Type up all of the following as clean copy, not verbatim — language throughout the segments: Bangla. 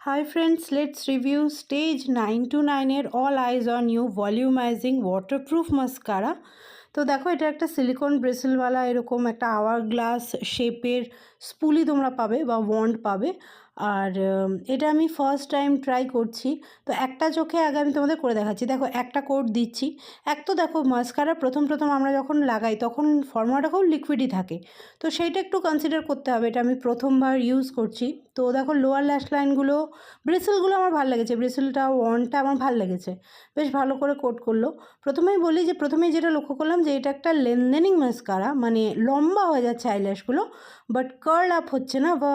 Hi friends, let's review Stage 929 এর All Eyes on You Volumizing Waterproof Mascara। তো দেখো, এটা একটা সিলিকন ব্রিসেলওয়ালা এরকম একটা আওয়ার গ্লাস শেপের স্পুলি তোমরা পাবে বা ওয়ান্ড পাবে। আর এটা আমি ফার্স্ট টাইম ট্রাই করছি। তো একটা চোখে আগে আমি তোমাদের করে দেখাচ্ছি। দেখো, একটা কোট দিচ্ছি। এক তো দেখো, মাস্কারা প্রথম আমরা যখন লাগাই তখন ফর্মুলাটা খুব লিকুইডই থাকে, তো সেইটা একটু কনসিডার করতে হবে। এটা আমি প্রথমবার ইউজ করছি। তো দেখো, লোয়ার ল্যাশ লাইনগুলো, ব্রিসেলগুলো আমার ভালো লেগেছে, ব্রিসেলটা ওয়ান্ডটা আমার ভালো লেগেছে, বেশ ভালো করে কোট করলো। প্রথমেই বলি যে প্রথমেই যেটা লক্ষ্য করলাম যে এটা একটা লেনদেনিং মাস্কারা, মানে লম্বা হয়ে যাচ্ছে আইল্যাশগুলো, বাট কার্ল আপ হচ্ছে না বা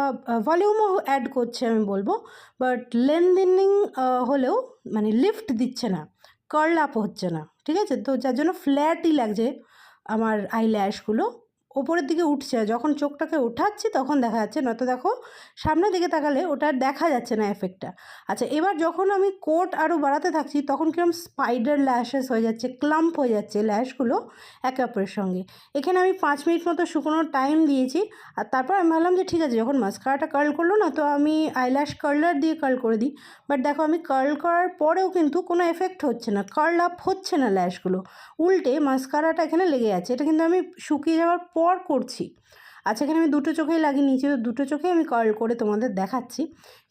ভলিউমও অ্যাড করছে আমি বলবো, বাট লেনদেনিং হলেও মানে লিফট দিচ্ছে না, কার্ল আপ হচ্ছে না, ঠিক আছে? তো যার জন্য ফ্ল্যাটই লাগছে আমার আইল্যাশগুলো, ওপরের দিকে উঠছে। যখন চোখটাকে উঠাচ্ছি তখন দেখা যাচ্ছে, নয়তো দেখো সামনের দিকে তাকালে ওটা দেখা যাচ্ছে না এফেক্টটা। আচ্ছা, এবার যখন আমি কোট আরও বাড়াতে থাকছি তখন কিরকম স্পাইডার ল্যাশেস হয়ে যাচ্ছে, ক্লাম্প হয়ে যাচ্ছে ল্যাশগুলো একে অপরের সঙ্গে। এখানে আমি 5 মিনিট মতো শুকোনোর টাইম দিয়েছি, আর তারপর আমি ভাবলাম যে ঠিক আছে, যখন মাস্কারাটা কার্ল করলো না, তো আমি আইল্যাশ কার্লার দিয়ে কার্ল করে দিই। বাট দেখো, আমি কার্ল করার পরেও কিন্তু কোনো এফেক্ট হচ্ছে না, কার্ল আপ হচ্ছে না ল্যাশগুলো, উল্টে মাস্কারাটা এখানে লেগে যাচ্ছে। এটা কিন্তু আমি শুকিয়ে যাওয়ার পর করছি। আচ্ছা, এখানে আমি দুটো চোখেই লাগিয়ে নিয়েছি, তো দুটো চোখেই আমি কার্ল করে তোমাদের দেখাচ্ছি,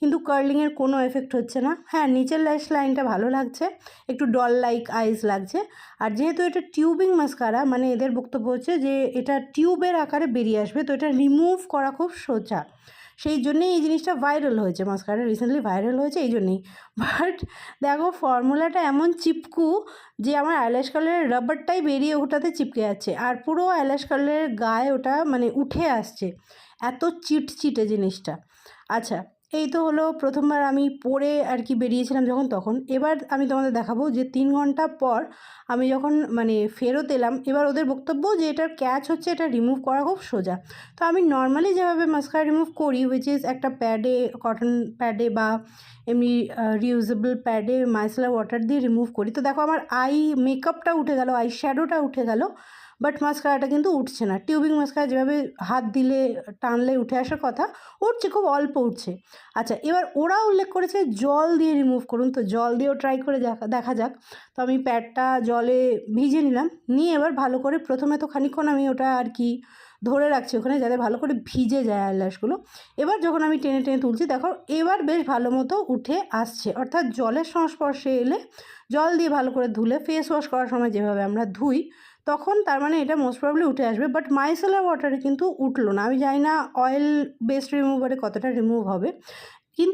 কিন্তু কার্লিংয়ের কোনো এফেক্ট হচ্ছে না। হ্যাঁ, নিচের ল্যাশ লাইনটা ভালো লাগছে, একটু ডল লাইক আইস লাগছে। আর যেহেতু এটা টিউবিং মাস্কারা, মানে এদের বক্তব্য হচ্ছে যে এটা টিউবের আকারে বেরিয়ে আসবে, তো এটা রিমুভ করা খুব সোজা, সেই জন্যেই এই জিনিসটা ভাইরাল হয়েছে, মাস্কারা রিসেন্টলি ভাইরাল হয়েছে এই জন্যেই। বাট দেখো, ফর্মুলাটা এমন চিপকু যে আমার আইল্যাশ কালারের রাবারটাই বেরিয়ে ওটাতে চিপকে যাচ্ছে, আর পুরো আইল্যাশ কালারের গায়ে ওটা মানে উঠে আসছে, এত চিটচিটে জিনিসটা। আচ্ছা, এই তো হলো প্রথমবার আমি পরে আর কি বেরিয়েছিলাম যখন তখন। এবার আমি তোমাদের দেখাবো যে 3 ঘন্টা পর আমি যখন মানে ফেরত এলাম, এবার ওদের বক্তব্য যে এটার ক্যাচ হচ্ছে এটা রিমুভ করা খুব সোজা। তো আমি নর্মালি যেভাবে মাস্কারা রিমুভ করি, হুইচ ইজ একটা প্যাডে, কটন প্যাডে বা এমনি রিউজেবল প্যাডে মাইসেলার ওয়াটার দিয়ে রিমুভ করি। তো দেখো, আমার আই মেকআপটা উঠে গেল, আই শ্যাডোটা উঠে গেল, বাট মাস্কারাটা কিন্তু উঠছে না। টিউবিং মাস্কারা যেভাবে হাত দিলে টানলে উঠে আসার কথা, উঠছে, খুব অল্প উঠছে। আচ্ছা, এবার ওরা উল্লেখ করেছে জল দিয়ে রিমুভ করুন, তো জল দিয়েও ট্রাই করে দেখা যাক। তো আমি প্যাডটা জলে ভিজে নিলাম, নিয়ে এবার ভালো করে প্রথমে তো খানিকক্ষণ আমি ওটা আর কি ধরে রাখছি ওখানে, যাতে ভালো করে ভিজে যায় আইল্যাশগুলো। এবার যখন আমি টেনে টেনে তুলছি, দেখো এবার বেশ ভালো মতো উঠে আসছে, অর্থাৎ জলের সংস্পর্শে এলে, জল দিয়ে ভালো করে ধুলে, ফেস ওয়াশ করার সময় যেভাবে আমরা ধুই, তখন তার মানে এটা মোস্ট প্রবলি উঠে আসবে। বাট মাইসেলার ওয়াটারে কিন্তু উঠলো না। আমি জানি না অয়েল বেসড রিমুভারে কতটা রিমুভ হবে, কিন্তু